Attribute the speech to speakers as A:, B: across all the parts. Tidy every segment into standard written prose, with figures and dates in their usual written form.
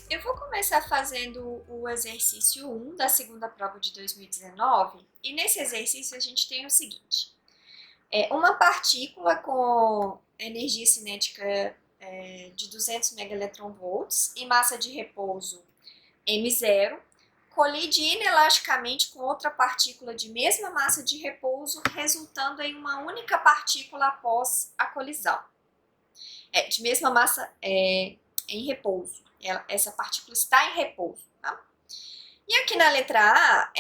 A: Eu vou começar fazendo o exercício 1 da segunda prova de 2019 e nesse exercício a gente tem o seguinte: uma partícula com energia cinética de 200 megaelectronvolts e massa de repouso m0 colide inelasticamente com outra partícula de mesma massa de repouso, resultando em uma única partícula após a colisão. De mesma massa em repouso. Essa partícula está em repouso. Tá? E aqui na letra A,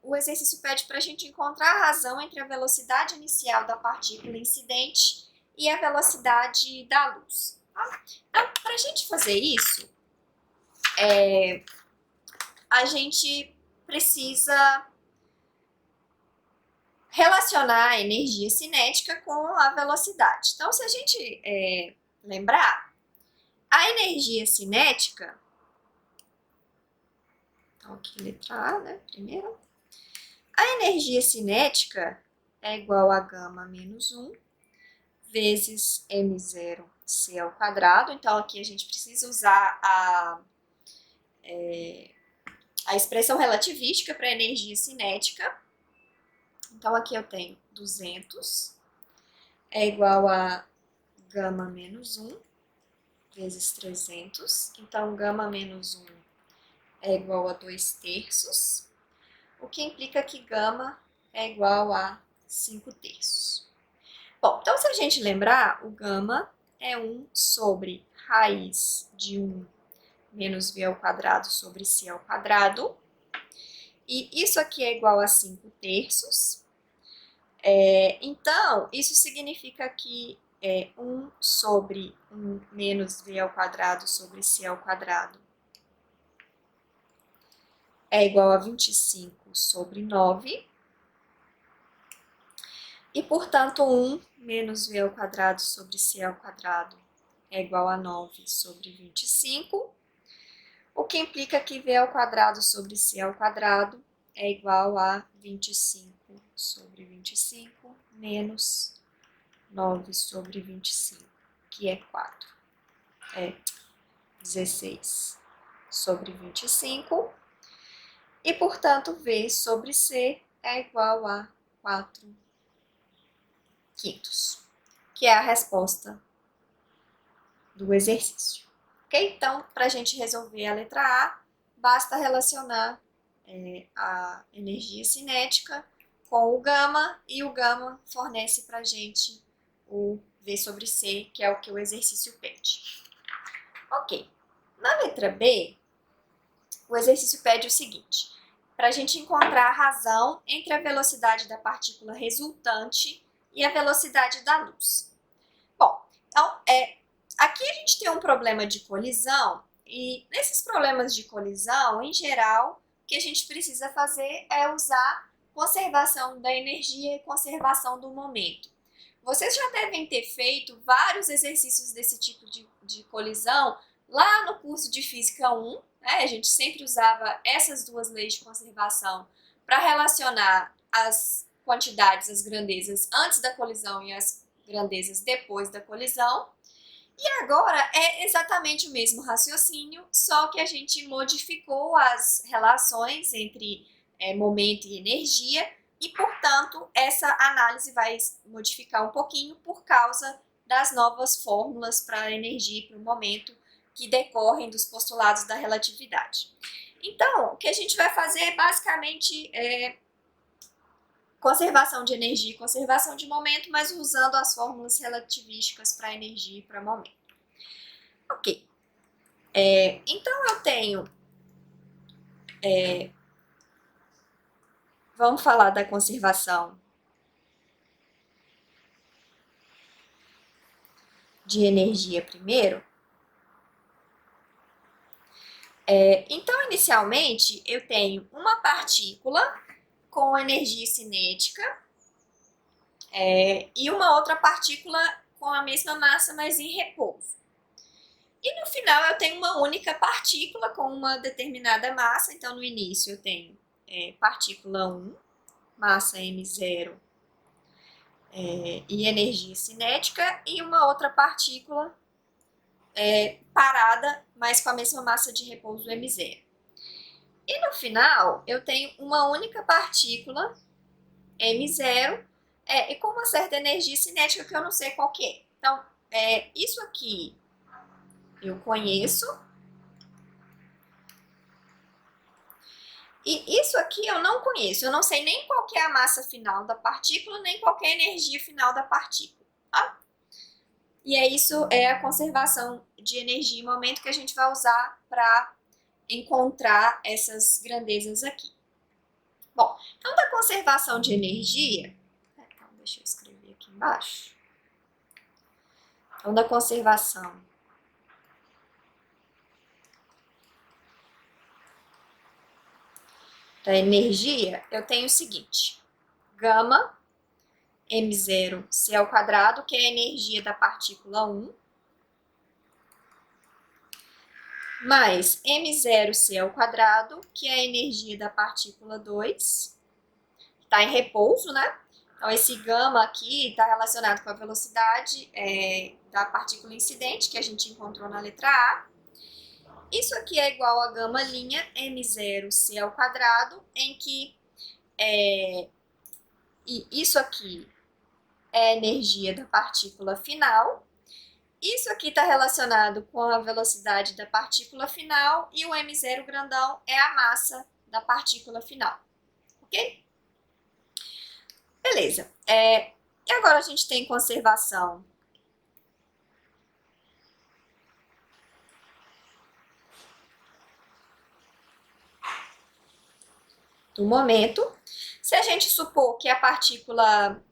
A: o exercício pede para a gente encontrar a razão entre a velocidade inicial da partícula incidente e a velocidade da luz. Tá? Então, para a gente fazer isso, a gente precisa relacionar a energia cinética com a velocidade. Então, se a gente lembrar, a energia cinética, então aqui letra A, né, primeiro, a energia cinética é igual a gama menos 1 vezes m0 c ao quadrado, então aqui a gente precisa usar a expressão relativística para a energia cinética. Então aqui eu tenho 200 é igual a gama menos 1 vezes 300, então gama menos 1 é igual a 2/3, o que implica que gama é igual a 5/3. Bom, então se a gente lembrar, o gama é 1 sobre raiz de 1 menos v ao quadrado sobre c ao quadrado, e isso aqui é igual a 5/3. Então, isso significa que 1 sobre 1 menos v ao quadrado sobre c ao quadrado é igual a 25 sobre 9. E, portanto, 1 menos v ao quadrado sobre c ao quadrado é igual a 9 sobre 25, o que implica que v ao quadrado sobre c ao quadrado é igual a 25 sobre 25 menos 9 sobre 25, que é 4. É 16 sobre 25. E, portanto, v sobre c é igual a 4/5, que é a resposta do exercício. Ok? Então, para a gente resolver a letra A, basta relacionar a energia cinética com o gama, e o gama fornece para a gente o V sobre C, que é o que o exercício pede. Ok. Na letra B, o exercício pede o seguinte: para a gente encontrar a razão entre a velocidade da partícula resultante e a velocidade da luz. Bom, então, aqui a gente tem um problema de colisão, e nesses problemas de colisão, em geral, o que a gente precisa fazer é usar conservação da energia e conservação do momento. Vocês já devem ter feito vários exercícios desse tipo de colisão lá no curso de Física 1, né? A gente sempre usava essas duas leis de conservação para relacionar as quantidades, as grandezas antes da colisão e as grandezas depois da colisão. E agora é exatamente o mesmo raciocínio, só que a gente modificou as relações entre momento e energia, e, portanto, essa análise vai modificar um pouquinho por causa das novas fórmulas para a energia e para o momento que decorrem dos postulados da relatividade. Então, o que a gente vai fazer é basicamente conservação de energia e conservação de momento, mas usando as fórmulas relativísticas para energia e para momento. Ok. Então eu tenho. Vamos falar da conservação de energia primeiro. Então, inicialmente, eu tenho uma partícula com energia cinética e uma outra partícula com a mesma massa, mas em repouso. E no final eu tenho uma única partícula com uma determinada massa. Então, no início eu tenho partícula 1, massa m0 e energia cinética, e uma outra partícula parada, mas com a mesma massa de repouso m0. E no final, eu tenho uma única partícula, m0, e com uma certa energia cinética que eu não sei qual que é. Então, isso aqui eu conheço. E isso aqui eu não conheço. Eu não sei nem qual que é a massa final da partícula, nem qual que é a energia final da partícula. Tá? E isso é a conservação de energia em momento que a gente vai usar para encontrar essas grandezas aqui. Bom, então da conservação de energia, então deixa eu escrever aqui embaixo. Então da conservação da energia, eu tenho o seguinte: gama m0 c ao quadrado, que é a energia da partícula 1, mais m0 c ao quadrado, que é a energia da partícula 2, que está em repouso, né? Então, esse gama aqui está relacionado com a velocidade da partícula incidente, que a gente encontrou na letra A. Isso aqui é igual a gama linha m0 c ao quadrado, em que isso aqui é a energia da partícula final. Isso aqui está relacionado com a velocidade da partícula final e o m0 grandão é a massa da partícula final, ok? Beleza. E agora a gente tem conservação do momento. Se a gente supor que a partícula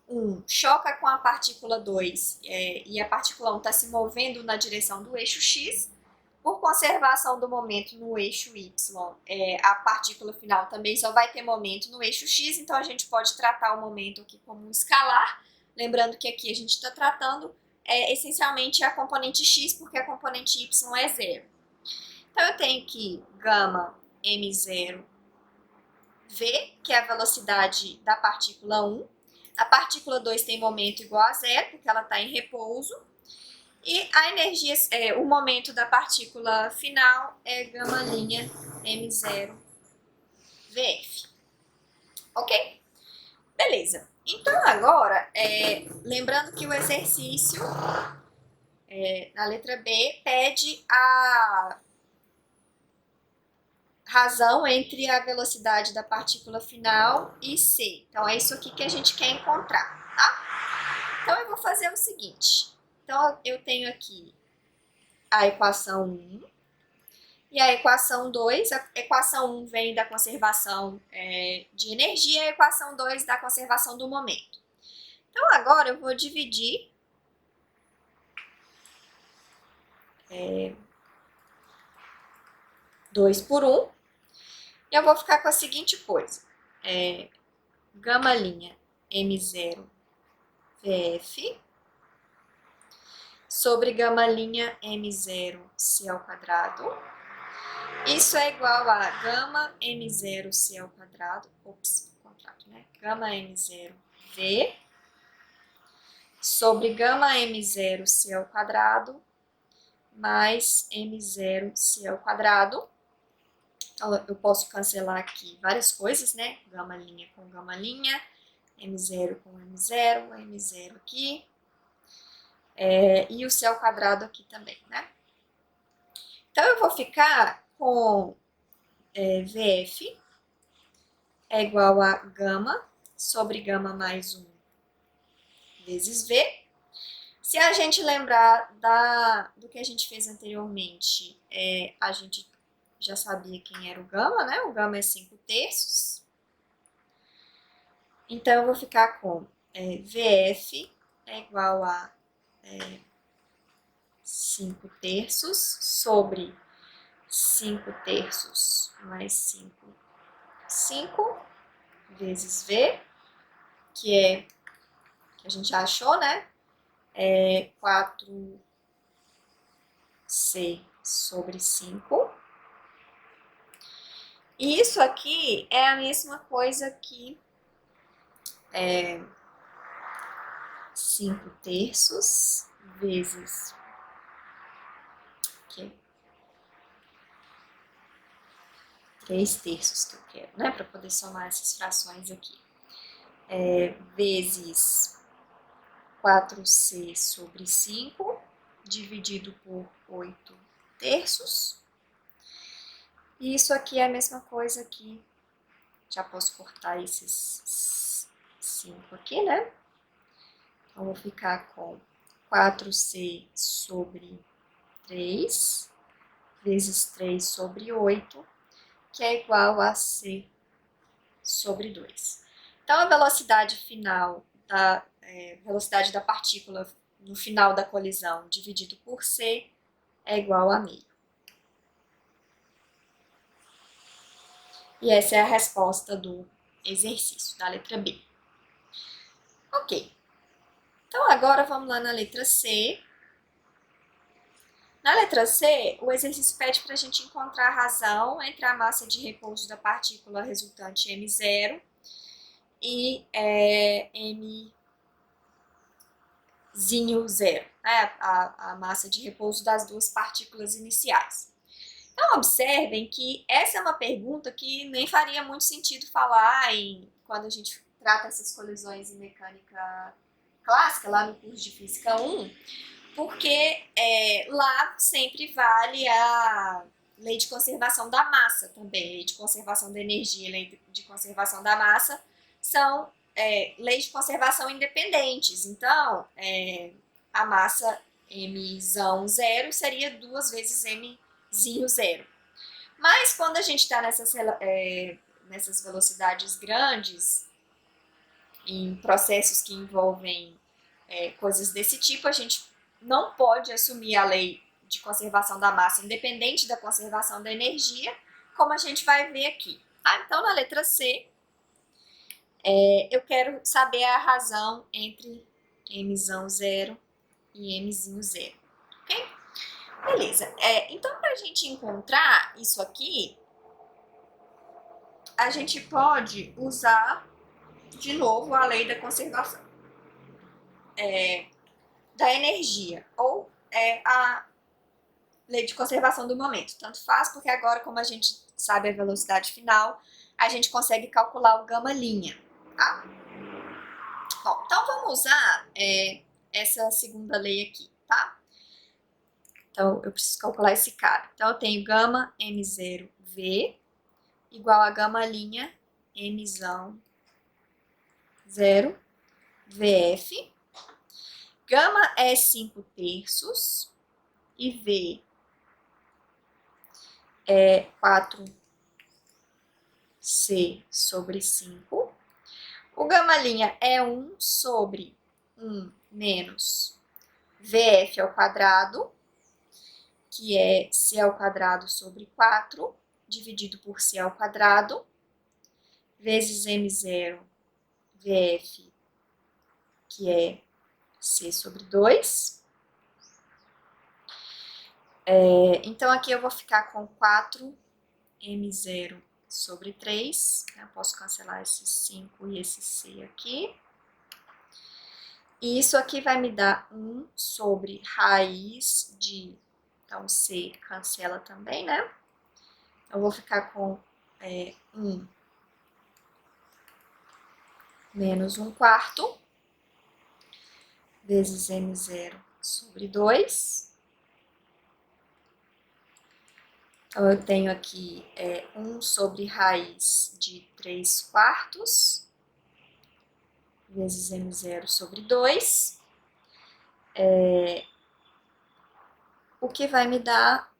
A: 1 choca com a partícula 2 e a partícula 1 está se movendo na direção do eixo x, por conservação do momento no eixo y, a partícula final também só vai ter momento no eixo x, então a gente pode tratar o momento aqui como um escalar, lembrando que aqui a gente está tratando essencialmente a componente x, porque a componente y é zero. Então eu tenho que gama m0 v, que é a velocidade da partícula 1, a partícula 2 tem momento igual a zero, porque ela está em repouso. E a energia, o momento da partícula final é gama linha m0 vf. Ok? Beleza. Então agora, lembrando que o exercício na letra B pede a razão entre a velocidade da partícula final e c. Então é isso aqui que a gente quer encontrar, tá? Então eu vou fazer o seguinte. Então eu tenho aqui a equação 1 e a equação 2. A equação 1 vem da conservação de energia e a equação 2 da conservação do momento. Então agora eu vou dividir 2 por 1 e eu vou ficar com a seguinte coisa. Gama linha m0 vf sobre gama linha m0 c ao quadrado. Isso é igual a gama m0 c ao quadrado, gama m0 v sobre gama m0 c ao quadrado mais m0 c ao quadrado. Então, eu posso cancelar aqui várias coisas, né? Gama linha com gama linha, m0 com m0, m0 aqui, e o c ao quadrado aqui também, né? Então, eu vou ficar com vf é igual a gama sobre gama mais 1 vezes v. Se a gente lembrar do que a gente fez anteriormente, a gente já sabia quem era o gama, né? O gama é 5/3. Então, eu vou ficar com vf é igual a 5/3 sobre 5/3 mais 5 vezes v, que a gente já achou, né? 4c sobre 5. E isso aqui é a mesma coisa que 5/3 vezes aqui. 3/3 que eu quero, né? Para poder somar essas frações aqui. Vezes 4c sobre 5, dividido por 8/3. E isso aqui é a mesma coisa aqui. Já posso cortar esses 5 aqui, né? Então, vou ficar com 4c sobre 3, vezes 3 sobre 8, que é igual a c sobre 2. Então, a velocidade final velocidade da partícula no final da colisão dividido por c é igual a meio. E essa é a resposta do exercício, da letra B. Ok. Então, agora vamos lá na letra C. Na letra C, o exercício pede para a gente encontrar a razão entre a massa de repouso da partícula resultante m0 e mzinho zero, né? A massa de repouso das duas partículas iniciais. Então, observem que essa é uma pergunta que nem faria muito sentido falar quando a gente trata essas colisões em mecânica clássica, lá no curso de Física 1, porque lá sempre vale a lei de conservação da massa também. Lei de conservação da energia e lei de conservação da massa são leis de conservação independentes. Então, a massa mzão zero seria 2 vezes mzinho zero. Mas quando a gente está nessas velocidades grandes, em processos que envolvem coisas desse tipo, a gente não pode assumir a lei de conservação da massa independente da conservação da energia, como a gente vai ver aqui. Então, na letra C, eu quero saber a razão entre mzão zero e mzinho zero, ok? Beleza. Então, para a gente encontrar isso aqui, a gente pode usar de novo a lei da conservação da energia, ou a lei de conservação do momento. Tanto faz, porque agora, como a gente sabe a velocidade final, a gente consegue calcular o gama linha, tá? Bom, então vamos usar essa segunda lei aqui, tá? Então, eu preciso calcular esse cara. Então, eu tenho gama m0v igual a gama linha mzão 0 vf. Gama é 5/3 e v é 4c sobre 5. O gama linha é 1 sobre 1 menos vf ao quadrado, que é c ao quadrado sobre 4, dividido por c ao quadrado, vezes m0 vf, que é c sobre 2. Então, aqui eu vou ficar com 4m0 sobre 3. Eu posso cancelar esse 5 e esse c aqui. E isso aqui vai me dar 1 sobre raiz de... Então, c cancela também, né? Eu vou ficar com 1 menos 1/4 vezes m0 sobre 2. Então, eu tenho aqui 1 sobre raiz de 3/4 vezes m0 sobre 2, o que vai me dar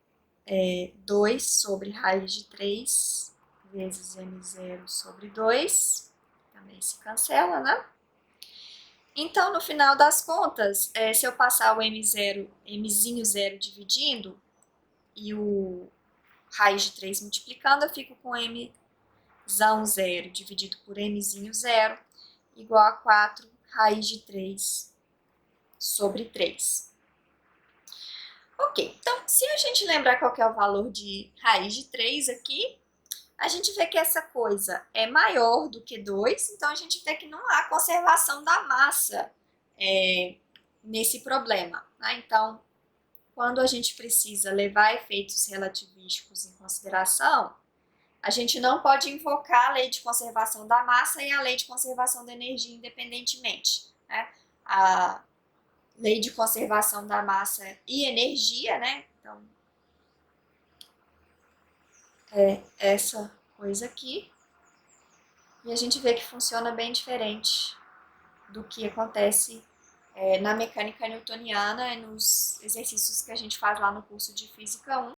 A: 2 sobre raiz de 3 vezes m0 sobre 2, também se cancela, né? Então, no final das contas, se eu passar o mzinho zero dividindo e o raiz de 3 multiplicando, eu fico com mzão zero dividido por mzinho zero igual a 4 raiz de 3 sobre 3. Ok, então, se a gente lembrar qual que é o valor de raiz de 3 aqui, a gente vê que essa coisa é maior do que 2, então a gente vê que não há conservação da massa nesse problema, né? Então, quando a gente precisa levar efeitos relativísticos em consideração, a gente não pode invocar a lei de conservação da massa e a lei de conservação da energia independentemente, né? A lei de conservação da massa e energia, né? Então, é essa coisa aqui. E a gente vê que funciona bem diferente do que acontece na mecânica newtoniana e nos exercícios que a gente faz lá no curso de Física 1.